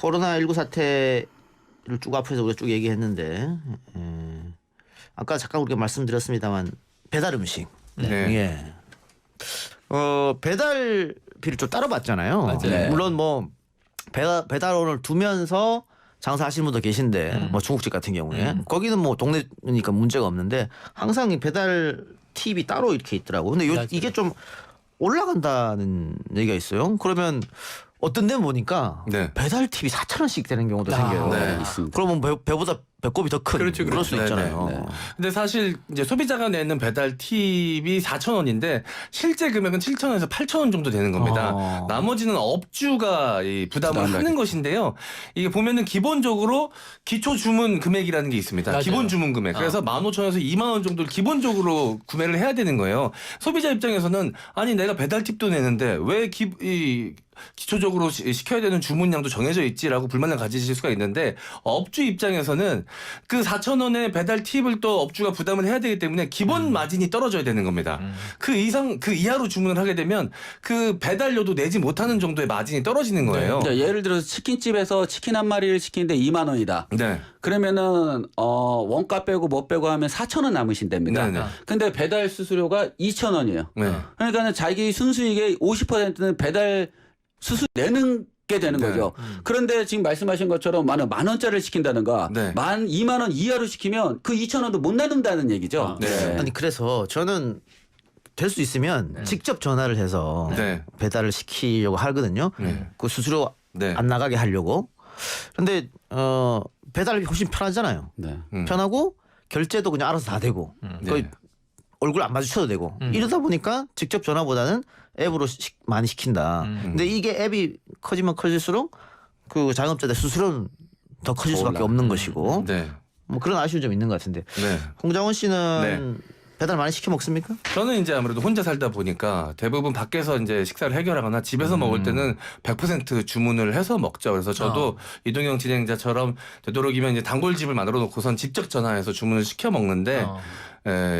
코로나19 사태를 쭉 앞에서 우리가 쭉 얘기했는데 아까 잠깐 우리가 말씀드렸습니다만 배달 음식. 네. 예. 배달비를 좀 따로 받잖아요. 맞아요. 물론 뭐 배달원을 두면서 장사하시는 분도 계신데 뭐 중국집 같은 경우에 거기는 뭐 동네니까 문제가 없는데 항상 이 배달 팁이 따로 이렇게 있더라고. 근데 이게 좀 올라간다는 얘기가 있어요. 그러면 어떤 데는 보니까 네. 배달 팁이 4,000원씩 되는 경우도 생겨요. 네. 있습니다. 그러면 배보다 배꼽이 더 큰 그렇죠, 그럴 수 그렇죠. 있잖아요. 네, 네. 근데 사실 이제 소비자가 내는 배달 팁이 4,000원인데 실제 금액은 7,000원에서 8,000원 정도 되는 겁니다. 나머지는 업주가 이 부담을 하는 것인데요. 이게 보면은 기본적으로 기초 주문 금액이라는 게 있습니다. 맞아요. 기본 주문 금액. 그래서 15,000원에서 2만 원 정도를 기본적으로 구매를 해야 되는 거예요. 소비자 입장에서는 아니 내가 배달 팁도 내는데 왜 기초적으로 시켜야 되는 주문량도 정해져 있지라고 불만을 가지실 수가 있는데 업주 입장에서는 그 4,000원의 배달 팁을 또 업주가 부담을 해야 되기 때문에 기본 마진이 떨어져야 되는 겁니다. 그 이하로 주문을 하게 되면 그 배달료도 내지 못하는 정도의 마진이 떨어지는 거예요. 그러니까 예를 들어서 치킨집에서 치킨 한 마리를 시키는데 2만 원이다. 네. 그러면은 원가 빼고 뭐 빼고 하면 4,000원 남으신답니다. 네네. 근데 배달 수수료가 2,000원이에요. 네. 그러니까는 자기 순수익의 50%는 배달 수수 내는 게 되는 네. 거죠. 그런데 지금 말씀하신 것처럼 만 원짜리를 시킨다든가 네. 2만 원 이하로 시키면 그 2,000원도 못 나눈다는 얘기죠. 네. 아니 그래서 저는 될 수 있으면 직접 전화를 해서 네. 배달을 시키려고 하거든요. 네. 그 수수료 네. 안 나가게 하려고. 근데 배달이 훨씬 편하잖아요. 네. 편하고 결제도 그냥 알아서 다 되고 거의 네. 얼굴 안 마주쳐도 되고 이러다 보니까 직접 전화보다는 앱으로 많이 시킨다. 근데 이게 앱이 커지면 커질수록 그 자영업자들 수수료는 더 커질 수밖에 없는 것이고 네. 뭐 그런 아쉬움이 좀 있는 것 같은데 네. 홍장원 씨는 배달 많이 시켜 먹습니까? 저는 이제 아무래도 혼자 살다 보니까 대부분 밖에서 이제 식사를 해결하거나 집에서 먹을 때는 100% 주문을 해서 먹죠. 그래서 저도 이동영 진행자처럼 되도록이면 이제 단골집을 만들어 놓고선 직접 전화해서 주문을 시켜 먹는데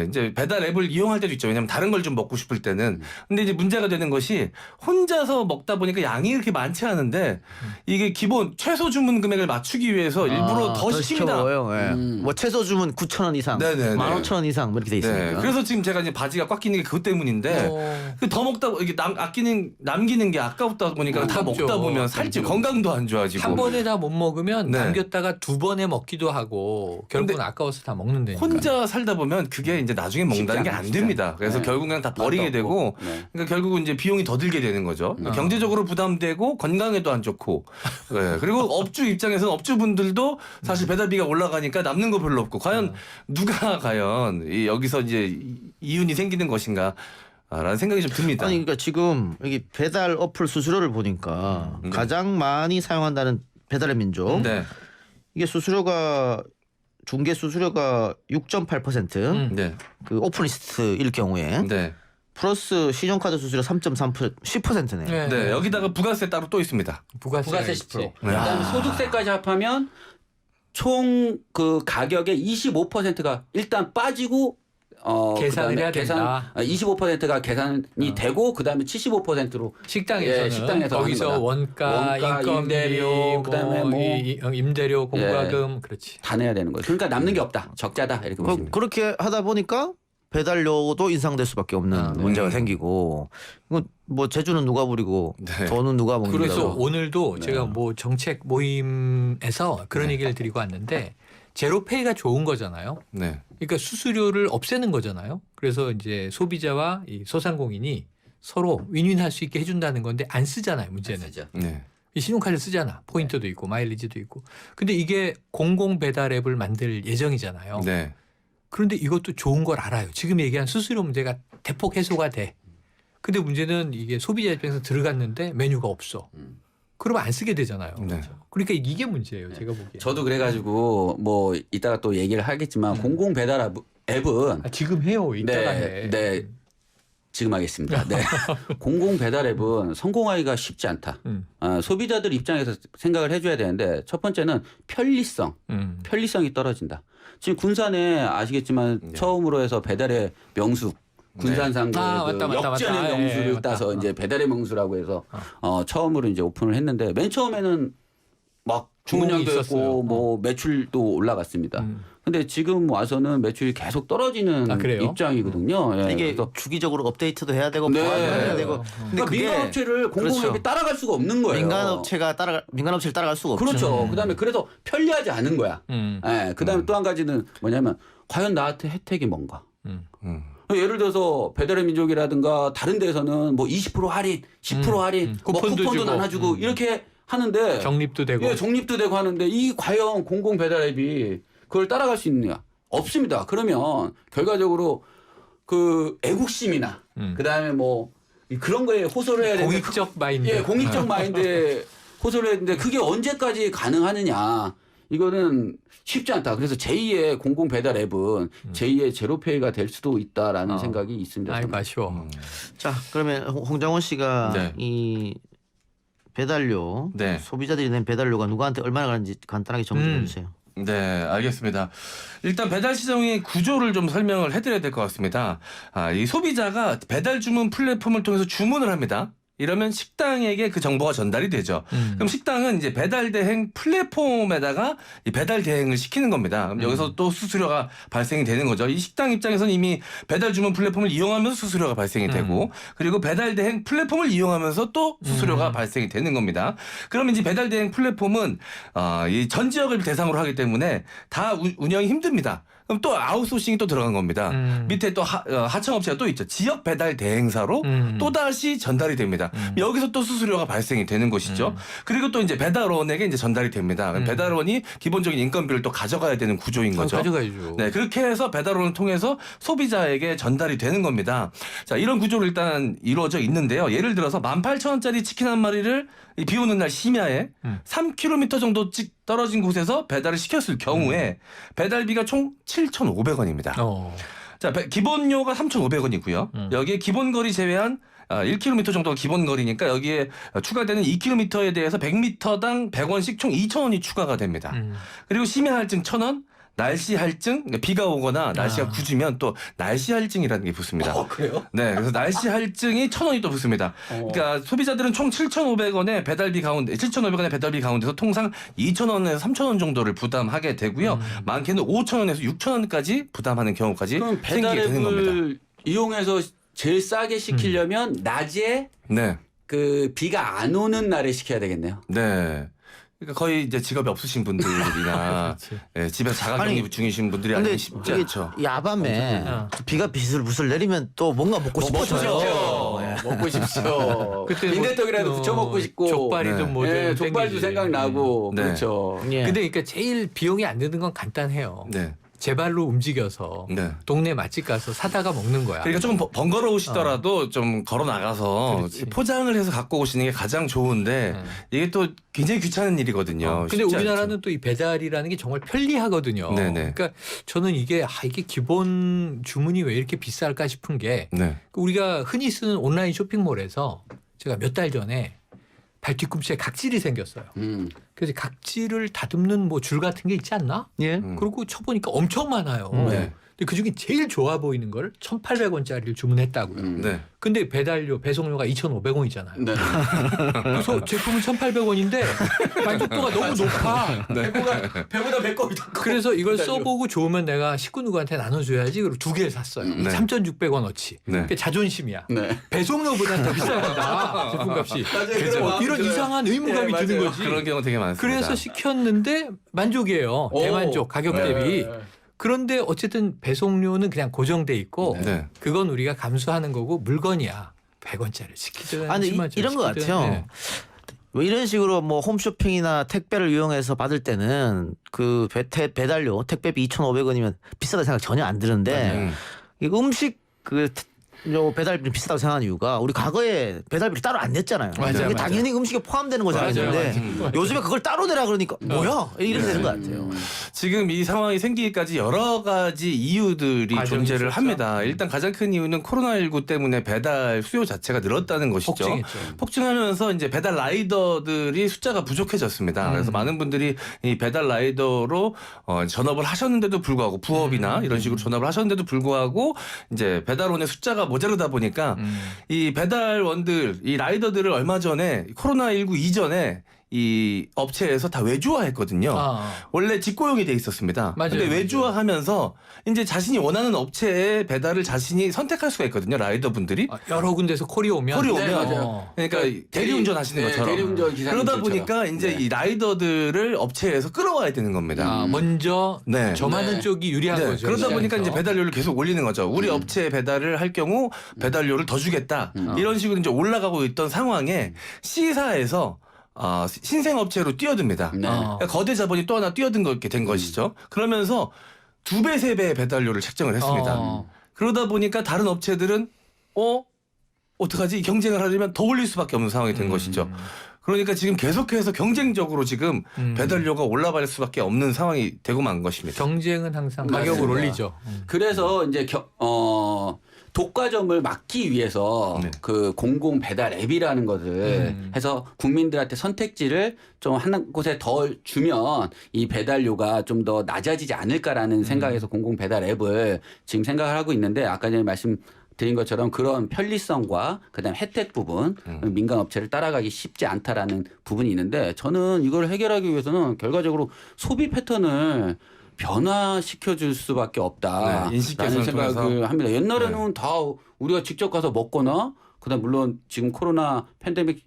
이제 배달 앱을 이용할 때도 있죠. 왜냐면 다른 걸 좀 먹고 싶을 때는. 근데 이제 문제가 되는 것이 혼자서 먹다 보니까 양이 이렇게 많지 않은데 이게 기본 최소 주문 금액을 맞추기 위해서 일부러 더 시킵니다. 시켜먹어요. 예. 뭐 최소 주문 9,000원 이상, 네네네. 15,000원 이상 뭐 이렇게 돼 있으니까. 네. 그래서 지금 제가 이제 바지가 꽉 끼는 게 그것 때문인데 더 먹다 이게 남기는 게 아까웠다 보니까 다 아깝죠. 먹다 보면 살찌고 건강도 안 좋아지고. 한 번에 다 못 먹으면 네. 남겼다가 두 번에 먹기도 하고 결국은 아까워서 다 먹는다니까. 혼자 살다 보면 그게 이제 나중에 먹는다는 게 안 됩니다. 그래서 네. 결국은 다 버리게 되고 네. 그러니까 결국은 이제 비용이 더 들게 되는 거죠. 경제적으로 부담되고 건강에도 안 좋고. 네. 그리고 업주 입장에서는 업주분들도 사실 배달비가 올라가니까 남는 거 별로 없고 과연 누가 과연 여기서 이제 이윤이 생기는 것인가 라는 생각이 좀 듭니다. 아니 그러니까 지금 여기 배달 어플 수수료를 보니까 가장 많이 사용한다는 배달의 민족 네. 이게 수수료가 중개 수수료가 6.8% 네. 그 오픈리스트일 경우에 네. 플러스 신용카드 수수료 3.3% 10%네. 네. 네. 여기다가 부가세 따로 또 있습니다. 부가세 10%. 그다음에 소득세까지 합하면 총 그 가격의 25%가 일단 빠지고 계산을 그다음에 해야 된다. 25%가 계산이 되고 그다음에 75%로 식당에서는 식당에서 거기서 하는 거다. 원가, 인건비, 임대료, 그다음에 뭐 임대료, 공과금 그렇지. 다 내야 되는 거죠. 그러니까 남는 게 없다. 적자다 이렇게 보시면 됩니다. 그렇게 하다 보니까 배달료도 인상될 수밖에 없는 문제가 생기고 이거 뭐 제주는 누가 부리고 네. 돈은 누가 먹는다고. 그래서 오늘도 제가 뭐 정책 모임에서 그런 얘기를 드리고 왔는데 제로페이가 좋은 거잖아요. 네. 그러니까 수수료를 없애는 거잖아요. 그래서 이제 소비자와 이 소상공인이 서로 윈윈할 수 있게 해준다는 건데 안 쓰잖아요. 문제는. 네. 이 신용카드 쓰잖아. 포인트도 있고 마일리지도 있고. 근데 이게 공공 배달 앱을 만들 예정이잖아요. 네. 그런데 이것도 좋은 걸 알아요. 지금 얘기한 수수료 문제가 대폭 해소가 돼. 근데 문제는 이게 소비자 입장에서 들어갔는데 메뉴가 없어. 그러면 안 쓰게 되잖아요. 네. 그러니까 이게 문제예요. 제가 보기에. 저도 그래가지고 뭐 이따가 또 얘기를 하겠지만 공공 배달 앱은 지금 해요. 이따가 해. 네. 지금 하겠습니다. 네. 공공 배달 앱은 성공하기가 쉽지 않다. 소비자들 입장에서 생각을 해줘야 되는데 첫 번째는 편리성이 떨어진다. 지금 군산에 아시겠지만 처음으로 해서 배달의 명수 군산상고의 역전의 명수를 따서 이제 배달의 명수라고 해서 처음으로 이제 오픈을 했는데 맨 처음에는 막 주문이 주문량도 있었어요. 있고 뭐 매출도 올라갔습니다. 근데 지금 와서는 매출이 계속 떨어지는 아, 그래요? 입장이거든요. 예, 이게 그래서 주기적으로 업데이트도 해야 되고 네. 보완도 해야 되고. 근데 그러니까 민간업체를 공공기업이 그렇죠. 따라갈 수가 없는 거예요. 민간업체를 따라갈 수가 없죠. 그렇죠. 그다음에 그래서 편리하지 않은 거야. 예, 그다음에 또 한 가지는 뭐냐면 과연 나한테 혜택이 뭔가. 예를 들어서 배달의 민족이라든가 다른 데서는 뭐 20% 할인, 10% 할인, 뭐 쿠폰도 쿠폰도 주고. 나눠주고 이렇게 하는데 적립도 되고. 예, 적립도 되고 하는데 이 과연 공공 배달앱이 그걸 따라갈 수 있느냐? 없습니다. 그러면 결과적으로 그 애국심이나 그다음에 뭐 그런 거에 호소를 해야 되는데 공익적 마인드. 예, 공익적 마인드에 호소를 했는데 그게 언제까지 가능하느냐? 이거는 쉽지 않다. 그래서 제2의 공공 배달 앱은 제2의 제로페이가 될 수도 있다라는 생각이 있습니다. 아이고 저는. 아쉬워. 자, 그러면 홍장원 씨가 네. 이 배달료 네. 소비자들이 낸 배달료가 누구한테 얼마나 가는지 간단하게 정리해 주세요. 네, 알겠습니다. 일단 배달 시장의 구조를 좀 설명을 해드려야 될 것 같습니다. 이 소비자가 배달 주문 플랫폼을 통해서 주문을 합니다. 이러면 식당에게 그 정보가 전달이 되죠. 그럼 식당은 이제 배달 대행 플랫폼에다가 이 배달 대행을 시키는 겁니다. 그럼 여기서 또 수수료가 발생이 되는 거죠. 이 식당 입장에서는 이미 배달 주문 플랫폼을 이용하면서 수수료가 발생이 되고 그리고 배달 대행 플랫폼을 이용하면서 또 수수료가 발생이 되는 겁니다. 그러면 이제 배달 대행 플랫폼은 이 전 지역을 대상으로 하기 때문에 다 운영이 힘듭니다. 그럼 또 아웃소싱이 또 들어간 겁니다. 밑에 또 하청업체가 또 있죠. 지역 배달 대행사로 또 다시 전달이 됩니다. 여기서 또 수수료가 발생이 되는 것이죠. 그리고 또 이제 배달원에게 이제 전달이 됩니다. 배달원이 기본적인 인건비를 또 가져가야 되는 구조인 거죠. 가져가야죠. 네, 그렇게 해서 배달원을 통해서 소비자에게 전달이 되는 겁니다. 자, 이런 구조로 일단 이루어져 있는데요. 예를 들어서 18,000원짜리 치킨 한 마리를 비 오는 날 심야에 3km 정도 떨어진 곳에서 배달을 시켰을 경우에 배달비가 총 7,500원입니다. 자, 기본료가 3,500원이고요. 여기에 기본 거리 제외한 1km 정도가 기본 거리니까 여기에 추가되는 2km에 대해서 100m당 100원씩 총 2,000원이 추가가 됩니다. 그리고 심야 할증 1,000원, 날씨 할증, 그러니까 비가 오거나 날씨가 굳으면 또 날씨 할증이라는 게 붙습니다. 그래요? 네, 그래서 날씨 할증이 1,000원이 또 붙습니다. 그러니까 소비자들은 총 7,500원의 배달비 가운데 7,500원의 배달비 가운데서 통상 2,000원에서 3,000원 정도를 부담하게 되고요. 많게는 5,000원에서 6,000원까지 부담하는 경우까지 그럼 생기게 되는 겁니다. 배달앱을 이용해서 제일 싸게 시키려면 낮에 네, 그 비가 안 오는 날에 시켜야 되겠네요. 네. 그러니까 거의 이제 직업이 없으신 분들이나 예, 집에서 자가격리 중이신 분들이 근데 아니면 쉽지 이게 않죠. 야밤에 비가 비슬비슬 내리면 또 뭔가 먹고 싶어져요. 먹고 싶죠. 그때 빈대떡이라도 뭐, 부쳐 먹고 싶고. 족발이든 네. 뭐든 예, 족발도 땡기지. 생각나고. 네. 그렇죠. 예. 근데 그러니까 제일 비용이 안 드는 건 간단해요. 네. 제 발로 움직여서 네. 동네 맛집 가서 사다가 먹는 거야. 그러니까 조금 번거로우시더라도 좀 걸어 나가서 그렇지. 포장을 해서 갖고 오시는 게 가장 좋은데 이게 또 굉장히 귀찮은 일이거든요. 근데 쉽지 우리나라는 않죠. 또 이 배달이라는 게 정말 편리하거든요. 네네. 그러니까 저는 이게 기본 주문이 왜 이렇게 비쌀까 싶은 게 네. 우리가 흔히 쓰는 온라인 쇼핑몰에서 제가 몇 달 전에 발 뒤꿈치에 각질이 생겼어요. 그래서 각질을 다듬는 뭐 줄 같은 게 있지 않나? 예. 그리고 쳐보니까 엄청 많아요. 네. 근데 그중에 제일 좋아 보이는 걸 1,800원짜리를 주문했다고요. 네. 근데 배달료, 배송료가 2,500원이잖아요. 네. 그래서 제품은 1,800원인데 만족도가 너무 높아. 배보다 배꼽이 더 커. 그래서 이걸 써보고 좋으면 내가 식구 누구한테 나눠줘야지. 그리고 2개 샀어요. 네. 3,600원어치. 네. 그게 자존심이야. 네. 배송료보다 더 비싸다. 제품값이. 그죠. 이런 이상한 의무감이 네, 드는 맞아요. 거지. 그런 경우 되게 많습니다. 그래서 시켰는데 만족이에요. 대만족 가격 네. 대비. 그런데 어쨌든 배송료는 그냥 고정돼 있고 네. 그건 우리가 감수하는 거고 물건이야. 100원짜리 시키든 아니 10만원짜리 이런 것 시키든. 같아요. 네. 뭐 이런 식으로 뭐 홈쇼핑이나 택배를 이용해서 받을 때는 그 배달료 택배비 2,500원이면 비싸다 생각 전혀 안 드는데 이 음식 요 배달비 비싸다고 생각하는 이유가 우리 과거에 배달비를 따로 안 냈잖아요. 맞아요, 이게 맞아요. 당연히 음식에 포함되는 거잖아요. 맞아요, 근데 맞아요. 요즘에 그걸 따로 내라 그러니까 뭐야 이렇게 되는 것 같아요. 지금 이 상황이 생기기까지 여러 가지 이유들이 과정이 존재를 있었죠. 합니다. 일단 가장 큰 이유는 코로나19 때문에 배달 수요 자체가 늘었다는 것이죠. 폭증했죠. 폭증하면서 이제 배달 라이더들이 숫자가 부족해졌습니다. 그래서 많은 분들이 이 배달 라이더로 전업을 하셨는데도 불구하고 부업이나 이런 식으로 전업을 하셨는데도 불구하고 이제 배달원의 숫자가 모자르다 보니까 이 배달원들, 이 라이더들을 얼마 전에 코로나19 이전에 이 업체에서 다 외주화했거든요. 원래 직고용이 돼 있었습니다. 맞아요, 근데 맞아요. 외주화하면서 이제 자신이 원하는 업체의 배달을 자신이 선택할 수가 있거든요. 라이더분들이. 여러 군데서 콜이 오면 콜이 오면 네, 맞아요. 그러니까 대리운전 하시는 것처럼. 대리운전 기사님들처럼. 그러다 보니까 이제 이 라이더들을 업체에서 끌어와야 되는 겁니다. 먼저 네. 점하는 네. 쪽이 유리한 네, 거죠. 그러다 보니까 시장에서. 이제 배달료를 계속 올리는 거죠. 우리 업체에 배달을 할 경우 배달료를 더 주겠다. 이런 식으로 이제 올라가고 있던 상황에 C사에서 신생업체로 뛰어듭니다. 네. 그러니까 거대 자본이 또 하나 뛰어든 게 된 것이죠. 그러면서 2배, 3배의 배달료를 책정을 했습니다. 그러다 보니까 다른 업체들은 어떡하지? 경쟁을 하려면 더 올릴 수밖에 없는 상황이 된 것이죠. 그러니까 지금 계속해서 경쟁적으로 지금 배달료가 올라갈 수밖에 없는 상황이 되고 만 것입니다. 경쟁은 항상 맞습니다. 가격을 올리죠. 그래서 이제 독과점을 막기 위해서 네. 그 공공 배달 앱이라는 것을 해서 국민들한테 선택지를 좀 한 곳에 더 주면 이 배달료가 좀 더 낮아지지 않을까라는 생각에서 공공 배달 앱을 지금 생각을 하고 있는데 아까 전에 말씀드린 것처럼 그런 편리성과 그다음 혜택 부분 민간 업체를 따라가기 쉽지 않다라는 부분이 있는데 저는 이걸 해결하기 위해서는 결과적으로 소비 패턴을 변화시켜 줄 수밖에 네, 없다라는 인식 개선을 생각을 통해서. 합니다. 옛날에는 다 우리가 직접 가서 먹거나 그다음 물론 지금 코로나 팬데믹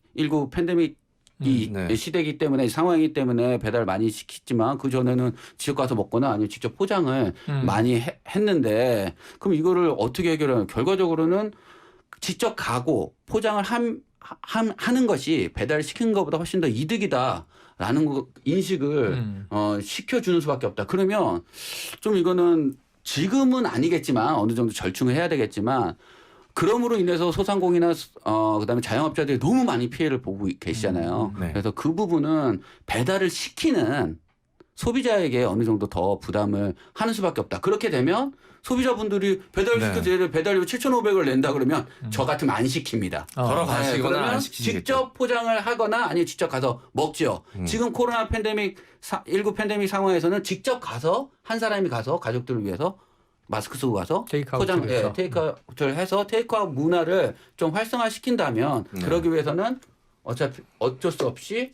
이 네. 시대이기 때문에 상황이기 때문에 배달 많이 시켰지만 그 전에는 직접 가서 먹거나 아니면 직접 포장을 많이 했는데 그럼 이거를 어떻게 해결하냐? 결과적으로는 직접 가고 포장을 하는 것이 배달 시키는 것보다 훨씬 더 이득이다라는 인식을 시켜주는 수밖에 없다. 그러면 좀 이거는 지금은 아니겠지만 어느 정도 절충을 해야 되겠지만 그럼으로 인해서 소상공인이나 그다음에 자영업자들이 너무 많이 피해를 보고 계시잖아요. 네. 그래서 그 부분은 배달을 시키는 소비자에게 어느 정도 더 부담을 하는 수밖에 없다. 그렇게 되면 소비자분들이 배달 네. 시켜서 배달료 7,500원을 낸다 그러면 저 같으면 안 시킵니다. 걸어가시거나 그러면 안 시키시겠죠. 직접 포장을 하거나 아니면 직접 가서 먹죠. 지금 코로나 팬데믹 19 팬데믹 상황에서는 직접 가서 한 사람이 가서 가족들을 위해서 마스크 쓰고 가서 테이크아웃을 해서. 테이크아웃을 해서 테이크아웃 문화를 좀 활성화시킨다면 그러기 위해서는 어차피 어쩔 수 없이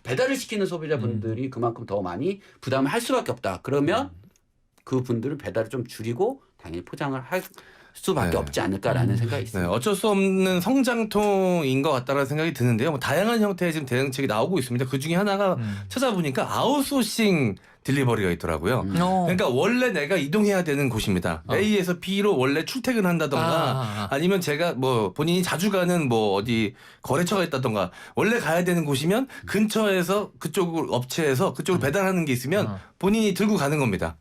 배달을 시키는 소비자분들이 그만큼 더 많이 부담을 할 수밖에 없다. 그러면 그 분들은 배달을 좀 줄이고 당연히 포장을 할 수밖에 네. 없지 않을까라는 생각이 네, 있습니다. 어쩔 수 없는 성장통인 것 같다는 생각이 드는데요. 뭐 다양한 형태의 지금 대응책이 나오고 있습니다. 그 중에 하나가 찾아보니까 아웃소싱 딜리버리가 있더라고요. 그러니까 원래 내가 이동해야 되는 곳입니다. A에서 B로 원래 출퇴근한다던가 아니면 제가 뭐 본인이 자주 가는 뭐 어디 거래처가 있다던가 원래 가야 되는 곳이면 근처에서 그쪽 업체에서 그쪽으로 배달하는 게 있으면 본인이 들고 가는 겁니다.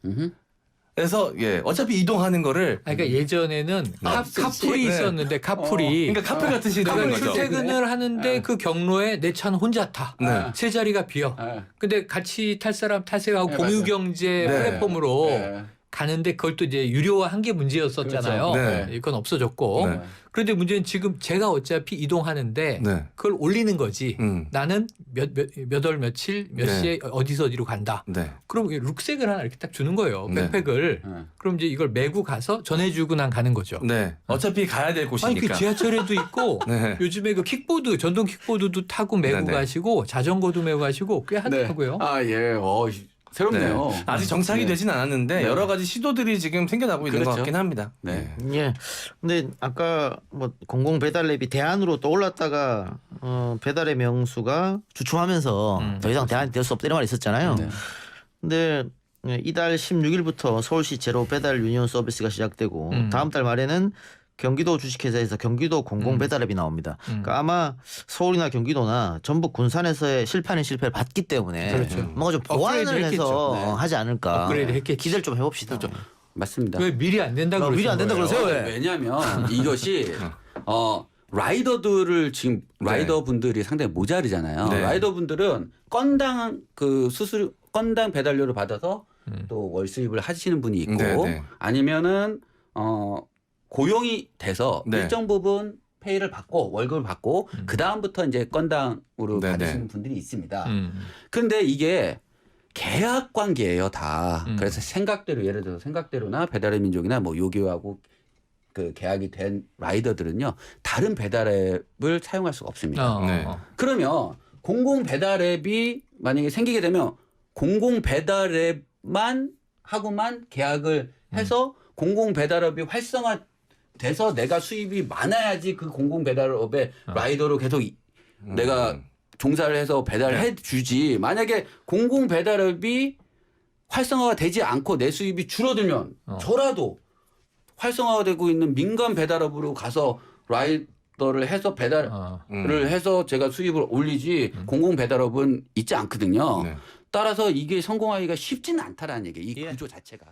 그래서 어차피 이동하는 거를 그러니까 예전에는 카풀이 네. 있었는데 카풀이 그러니까 카풀 같은 식이 되는 내가 거죠. 출퇴근을 하는데 그 경로에 내 차는 혼자 타. 네. 세 자리가 비어. 근데 같이 탈 사람 탈색하고 네, 공유 경제 네. 플랫폼으로 네. 가는데 그걸 또 이제 유료화한 게 문제였었잖아요. 그렇죠. 네. 이건 없어졌고. 네. 그런데 문제는 지금 제가 어차피 이동하는데 네. 그걸 올리는 거지. 나는 몇 월 며칠 몇 네. 시에 어디서 어디로 간다. 네. 그럼 룩색을 하나 이렇게 딱 주는 거예요. 네. 백팩을. 그럼 이제 이걸 메고 가서 전해주고 난 가는 거죠. 네. 어차피 가야 될 아니 곳이니까. 그 지하철에도 있고 네. 요즘에 그 킥보드 전동 킥보드도 타고 메고 네네. 가시고 자전거도 메고 가시고 꽤 하더라고요. 새롭네요. 네. 아직 정착이 네. 되진 않았는데 네. 여러 가지 시도들이 지금 생겨나고 있는 것 그렇죠. 같긴 합니다. 네. 예. 근데 아까 뭐 공공 배달 앱이 대안으로 떠올랐다가 배달의 명수가 주춤하면서 더 이상 대안이 될 수 없다 이런 말이 있었잖아요. 네. 근데 이달 16일부터 서울시 제로 배달 유니온 서비스가 시작되고 다음 달 말에는 경기도 주식회사에서 경기도 공공 배달앱이 나옵니다. 그러니까 아마 서울이나 경기도나 전북 군산에서의 실패는 실패를 봤기 때문에 그렇죠. 뭔가 좀 보완을 업그레이드 해서 했겠죠. 네. 하지 않을까. 업그레이드 했겠지. 기대를 좀 해봅시다. 맞습니다. 왜 미리 안 된다 그러세요? 미리 안 된다 그러세요? 왜? 왜냐하면 이것이 라이더들을 지금 라이더 분들이 상당히 모자르잖아요. 네. 라이더 분들은 건당 건당 배달료를 받아서 또 월 수입을 하시는 분이 있고 네, 네. 아니면은 고용이 돼서 네. 일정 부분 페이를 받고 월급을 받고 그 다음부터 이제 건당으로 네, 받으시는 네. 분들이 있습니다. 음. 근데 이게 계약 관계예요, 다. 그래서 생각대로 예를 들어서 생각대로나 배달의 민족이나 뭐 요기요하고 그 계약이 된 라이더들은요 다른 배달앱을 사용할 수가 없습니다. 네. 그러면 공공 배달앱이 만약에 생기게 되면 공공 배달앱만 하고만 계약을 해서 공공 배달업이 활성화돼서 내가 수입이 많아야지 그 공공 배달업의 라이더로 계속 내가 종사를 해서 배달해 주지. 만약에 공공 배달업이 활성화가 되지 않고 내 수입이 줄어들면 저라도 활성화가 되고 있는 민간 배달업으로 가서 라이더를 해서 배달을 해서 제가 수입을 올리지 공공 배달업은 있지 않거든요. 네. 따라서 이게 성공하기가 쉽지는 않다라는 얘기예요. 이 구조 자체가.